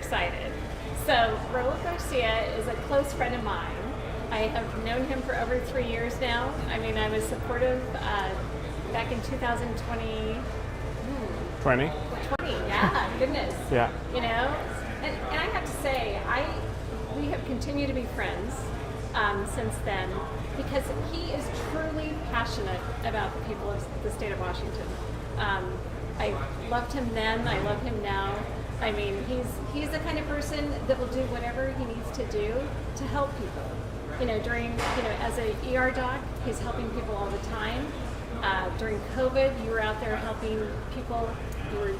excited. So Raul Garcia is a close friend of mine. I have known him for over 3 years now. I mean, I was supportive back in 2020. 20? 20, yeah, goodness. Yeah. You know, and I have to say, we have continued to be friends since then, because he is truly passionate about the people of the state of Washington. I loved him then, I love him now. I mean, he's the kind of person that will do whatever he needs to do to help people. You know, as a ER doc, he's helping people all the time. During COVID, you were out there helping people. You were,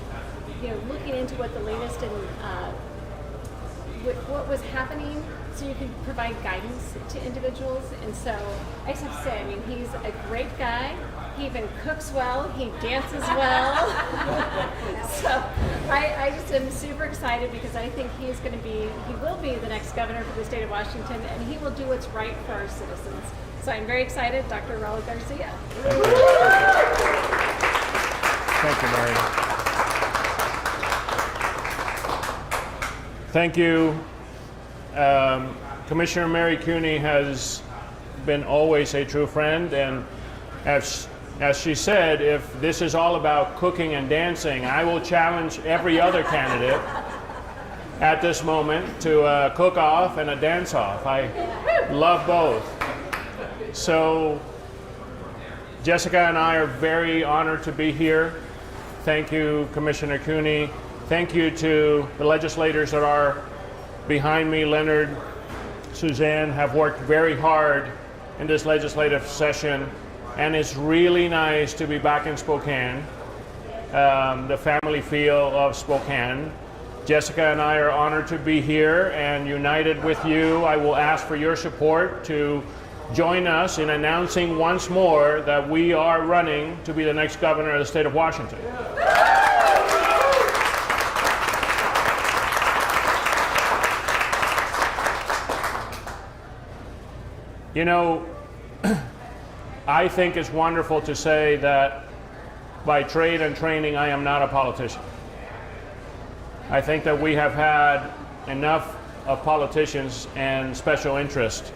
looking into what the latest in what was happening, so you could provide guidance to individuals. And so I just have to say, I mean, he's a great guy. He even cooks well. He dances well. So I just am super excited, because I think he will be the next governor for the state of Washington, and he will do what's right for our citizens. So I'm very excited, Dr. Raul Garcia. Thank you, Mary. Thank you. Commissioner Mary Cooney has been always a true friend, and as she said, if this is all about cooking and dancing, I will challenge every other candidate at this moment to a cook-off and a dance-off. I love both. So Jessica and I are very honored to be here. Thank you, Commissioner Cooney. Thank you to the legislators that are behind me. Leonard, Suzanne have worked very hard in this legislative session, and it's really nice to be back in Spokane, the family feel of Spokane. Jessica and I are honored to be here and united with you. I will ask for your support to join us in announcing once more that we are running to be the next governor of the state of Washington. You know, I think it's wonderful to say that by trade and training, I am not a politician. I think that we have had enough of politicians and special interest.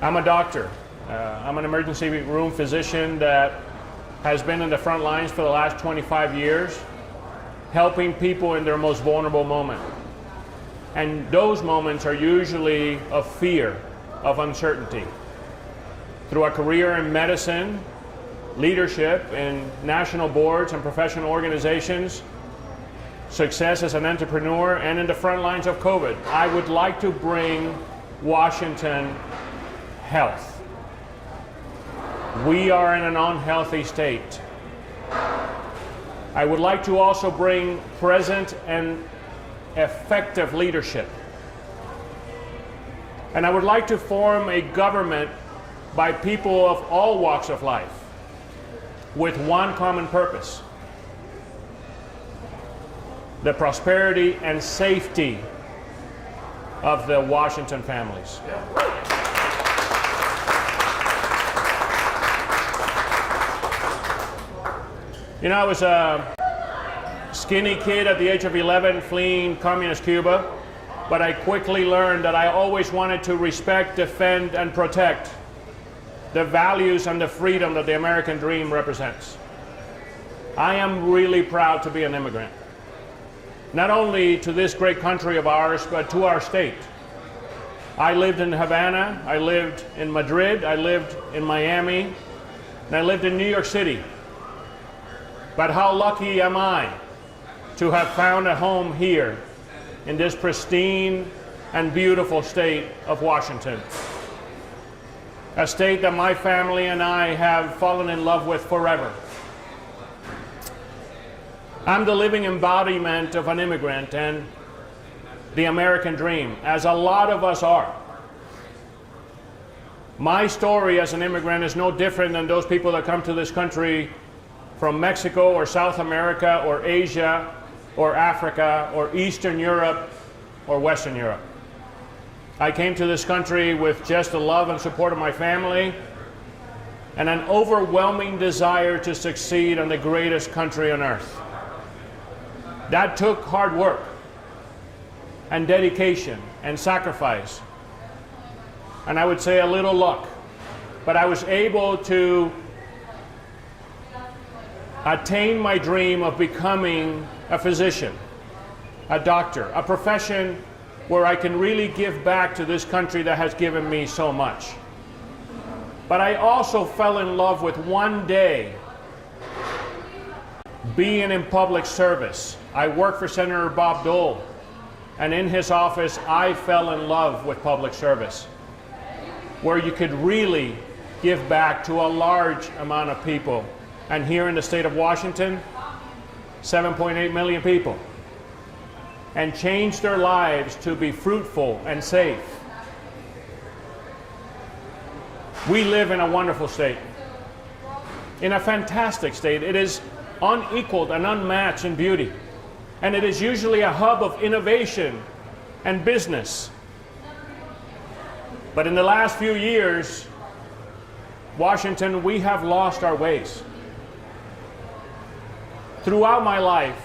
I'm a doctor. I'm an emergency room physician that has been in the front lines for the last 25 years, helping people in their most vulnerable moment. And those moments are usually of fear, of uncertainty. Through a career in medicine, leadership in national boards and professional organizations, success as an entrepreneur, and in the front lines of COVID, I would like to bring Washington health. We are in an unhealthy state. I would like to also bring present and effective leadership. And I would like to form a government by people of all walks of life with one common purpose: the prosperity and safety of the Washington families. You know, I was a skinny kid at the age of 11 fleeing communist Cuba, but I quickly learned that I always wanted to respect, defend, and protect the values and the freedom that the American dream represents. I am really proud to be an immigrant, not only to this great country of ours, but to our state. I lived in Havana, I lived in Madrid, I lived in Miami, and I lived in New York City. But how lucky am I to have found a home here in this pristine and beautiful state of Washington. A state that my family and I have fallen in love with forever. I'm the living embodiment of an immigrant and the American dream, as a lot of us are. My story as an immigrant is no different than those people that come to this country from Mexico or South America or Asia or Africa or Eastern Europe or Western Europe. I came to this country with just the love and support of my family and an overwhelming desire to succeed in the greatest country on earth. That took hard work. and dedication and sacrifice. And I would say a little luck. But I was able to attain my dream of becoming a physician, a doctor, a profession where I can really give back to this country that has given me so much. But I also fell in love with one day being in public service. I worked for Senator Bob Dole, and in his office I fell in love with public service, where you could really give back to a large amount of people. And here in the state of Washington, 7.8 million people, and change their lives to be fruitful and safe. We live in a wonderful state, in a fantastic state. It is unequaled and unmatched in beauty, and it is usually a hub of innovation and business. But in the last few years, Washington, we have lost our ways. Throughout my life,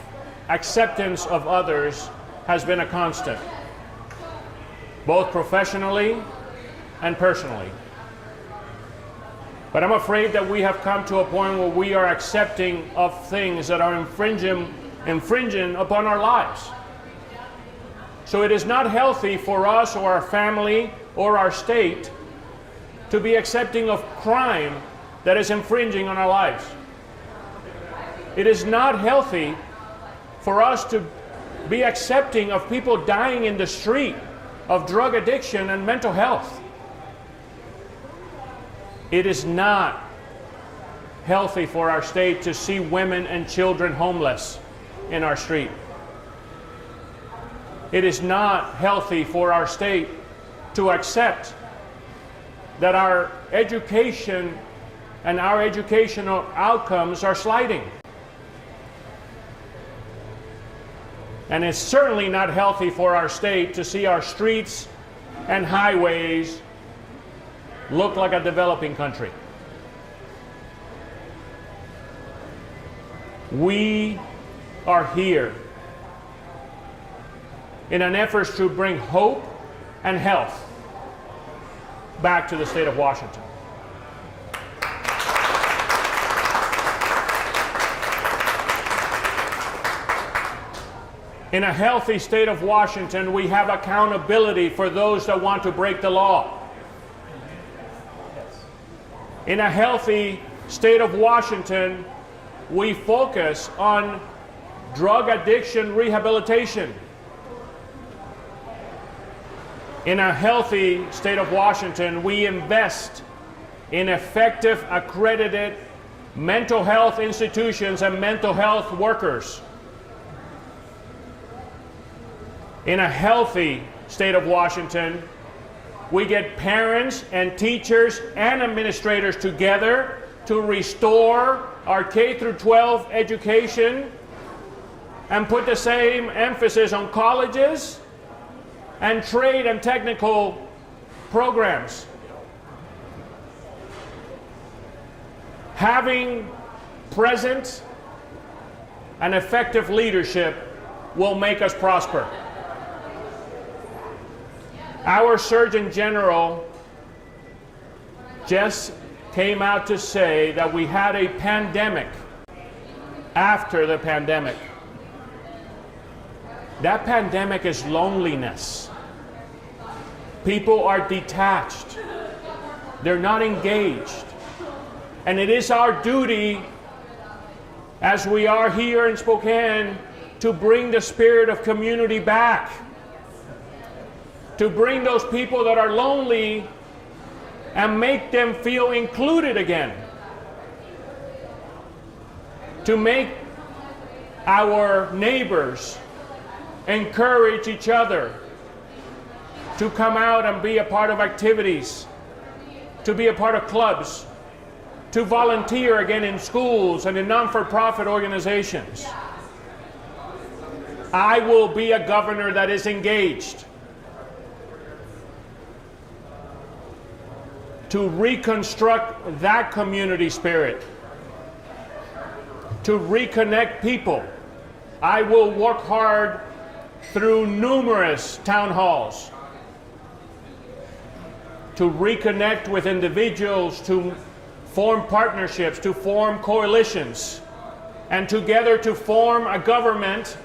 acceptance of others has been a constant, both professionally and personally. But I'm afraid that we have come to a point where we are accepting of things that are infringing upon our lives. So it is not healthy for us or our family or our state to be accepting of crime that is infringing on our lives. It is not healthy for us to be accepting of people dying in the street of drug addiction and mental health. It is not healthy for our state to see women and children homeless in our street. It is not healthy for our state to accept that our education and our educational outcomes are sliding. And it's certainly not healthy for our state to see our streets and highways look like a developing country. We are here in an effort to bring hope and health back to the state of Washington. In a healthy state of Washington, we have accountability for those that want to break the law. In a healthy state of Washington, we focus on drug addiction rehabilitation. In a healthy state of Washington, we invest in effective, accredited mental health institutions and mental health workers. In a healthy state of Washington, we get parents and teachers and administrators together to restore our K through 12 education and put the same emphasis on colleges and trade and technical programs. Having present and effective leadership will make us prosper. Our Surgeon General just came out to say that we had a pandemic after the pandemic. That pandemic is loneliness. People are detached. They're not engaged. And it is our duty, as we are here in Spokane, to bring the spirit of community back. To bring those people that are lonely and make them feel included again. To make our neighbors encourage each other to come out and be a part of activities, to be a part of clubs, to volunteer again in schools and in non-for-profit organizations. I will be a governor that is engaged to reconstruct that community spirit, to reconnect people. I will work hard through numerous town halls to reconnect with individuals, to form partnerships, to form coalitions, and together to form a government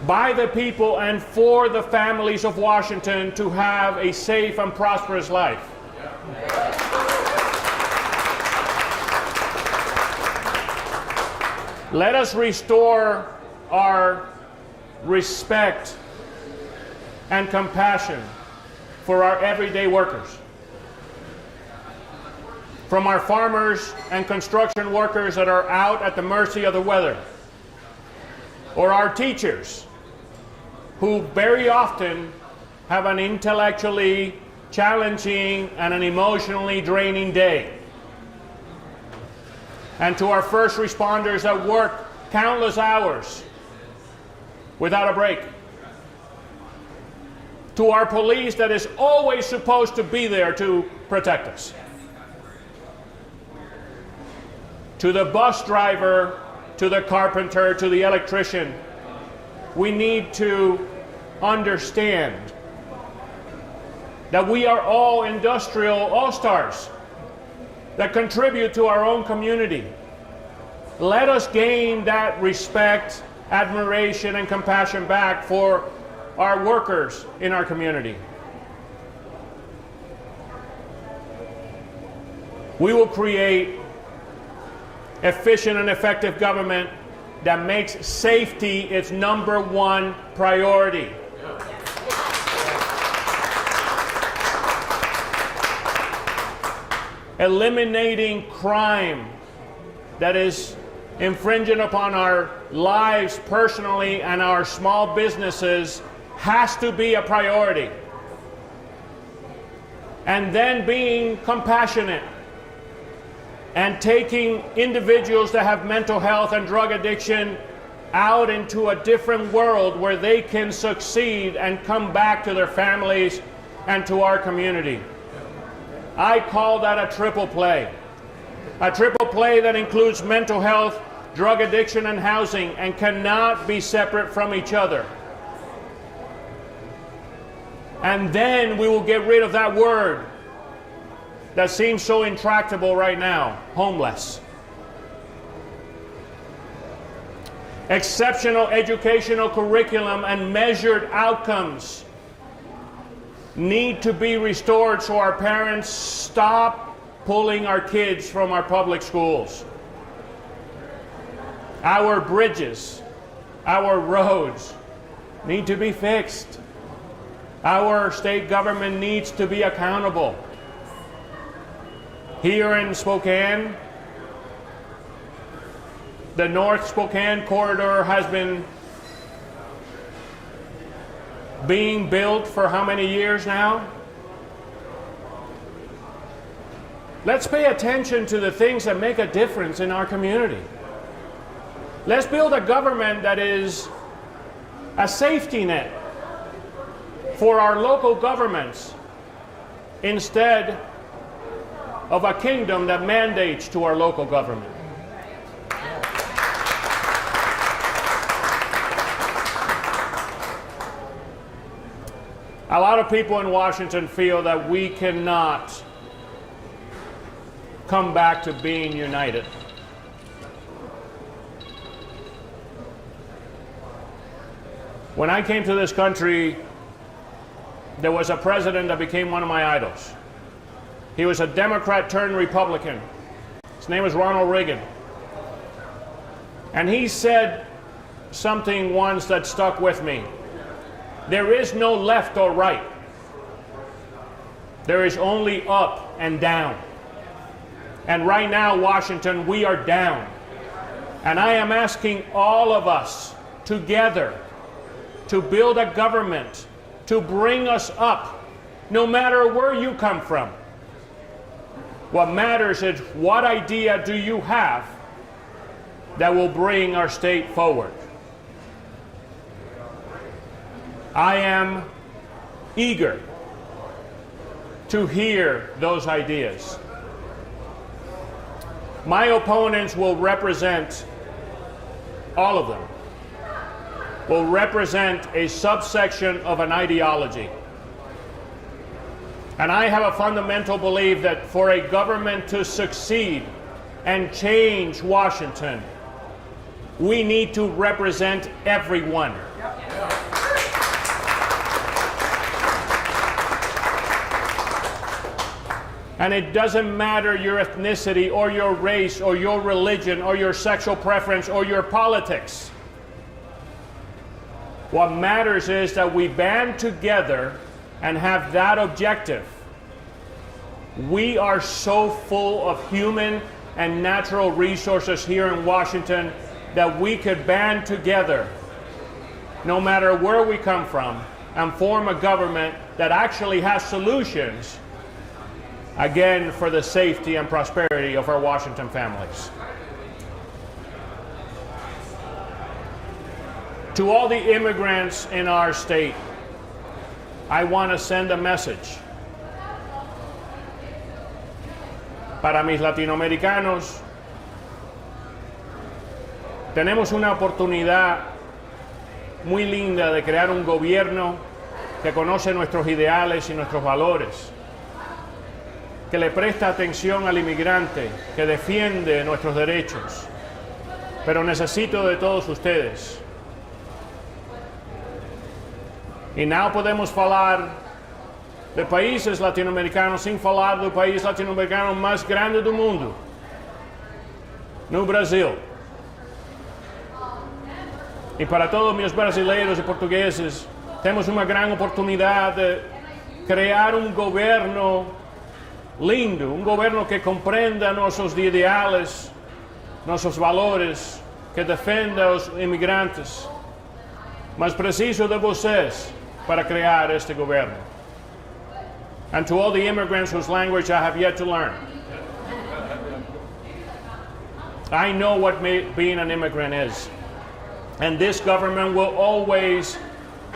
by the people and for the families of Washington to have a safe and prosperous life. Let us restore our respect and compassion for our everyday workers. From our farmers and construction workers that are out at the mercy of the weather, or our teachers who very often have an intellectually challenging and an emotionally draining day. And to our first responders that work countless hours without a break. To our police that is always supposed to be there to protect us. To the bus driver, to the carpenter, to the electrician, we need to understand that we are all industrial all-stars that contribute to our own community. Let us gain that respect, admiration, and compassion back for our workers in our community. We will create efficient and effective government that makes safety its #1 priority. Eliminating crime that is infringing upon our lives personally and our small businesses has to be a priority. And then being compassionate and taking individuals that have mental health and drug addiction out into a different world where they can succeed and come back to their families and to our community. I call that a triple play. A triple play that includes mental health, drug addiction, and housing, and cannot be separate from each other. And then we will get rid of that word that seems so intractable right now, homeless. Exceptional educational curriculum and measured outcomes need to be restored so our parents stop pulling our kids from our public schools. Our bridges, our roads need to be fixed. Our state government needs to be accountable. Here in Spokane, the North Spokane corridor has been being built for how many years now? Let's pay attention to the things that make a difference in our community. Let's build a government that is a safety net for our local governments instead of a kingdom that mandates to our local government. A lot of people in Washington feel that we cannot come back to being united. When I came to this country, there was a president that became one of my idols. He was a Democrat turned Republican. His name was Ronald Reagan. And he said something once that stuck with me. There is no left or right. There is only up and down. And right now, Washington, we are down. And I am asking all of us together to build a government to bring us up, no matter where you come from. What matters is what idea do you have that will bring our state forward. I am eager to hear those ideas. My opponents will represent all of them. will represent a subsection of an ideology. And I have a fundamental belief that for a government to succeed and change Washington, we need to represent everyone. And it doesn't matter your ethnicity or your race or your religion or your sexual preference or your politics. What matters is that we band together and have that objective. We are so full of human and natural resources here in Washington that we could band together, no matter where we come from, and form a government that actually has solutions, again, for the safety and prosperity of our Washington families. To all the immigrants in our state, I want to send a message. Para mis latinoamericanos, tenemos una oportunidad muy linda de crear un gobierno que conoce nuestros ideales y nuestros valores, que le presta atención al inmigrante, que defiende nuestros derechos. Pero necesito de todos ustedes. E não podemos falar de países latino-americanos sem falar do país latino-americano mais grande do mundo, no Brasil. E para todos meus brasileiros e portugueses, temos uma grande oportunidade de criar um governo lindo, um governo que compreenda nossos ideais, nossos valores, que defenda os imigrantes. Mas preciso de vocês para criar este governo. And to all the immigrants whose language I have yet to learn, I know what being an immigrant is. And this government will always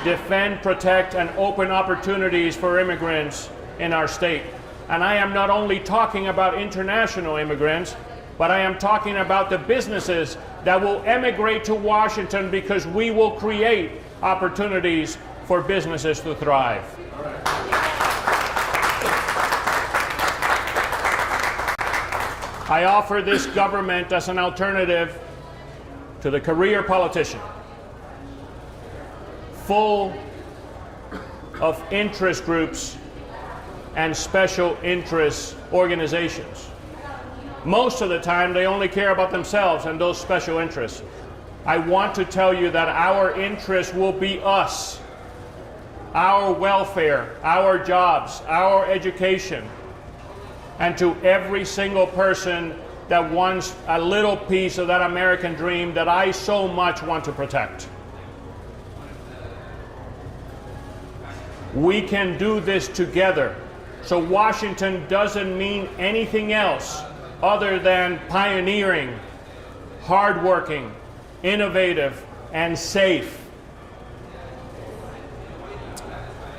defend, protect, and open opportunities for immigrants in our state. And I am not only talking about international immigrants, but I am talking about the businesses that will emigrate to Washington because we will create opportunities for businesses to thrive. I offer this government as an alternative to the career politician, full of interest groups and special interest organizations. Most of the time, they only care about themselves and those special interests. I want to tell you that our interest will be us, our welfare, our jobs, our education, and to every single person that wants a little piece of that American dream that I so much want to protect. We can do this together. So Washington doesn't mean anything else other than pioneering, hardworking, innovative, and safe.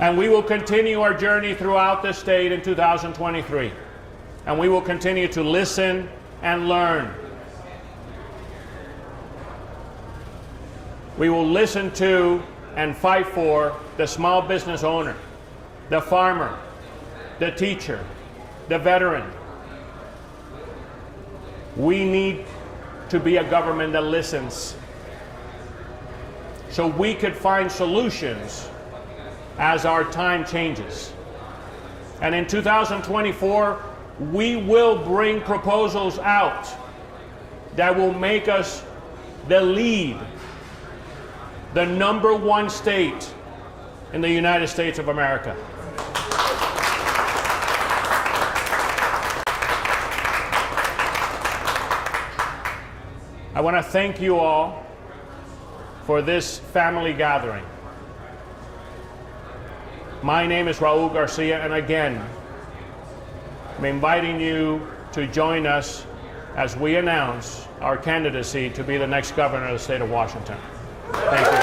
And we will continue our journey throughout the state in 2023. And we will continue to listen and learn. We will listen to and fight for the small business owner, the farmer, the teacher, the veteran. We need to be a government that listens so we could find solutions as our time changes. And in 2024, we will bring proposals out that will make us the lead, the #1 state in the United States of America. I want to thank you all for this family gathering. My name is Raul Garcia, and again, I'm inviting you to join us as we announce our candidacy to be the next governor of the state of Washington. Thank you.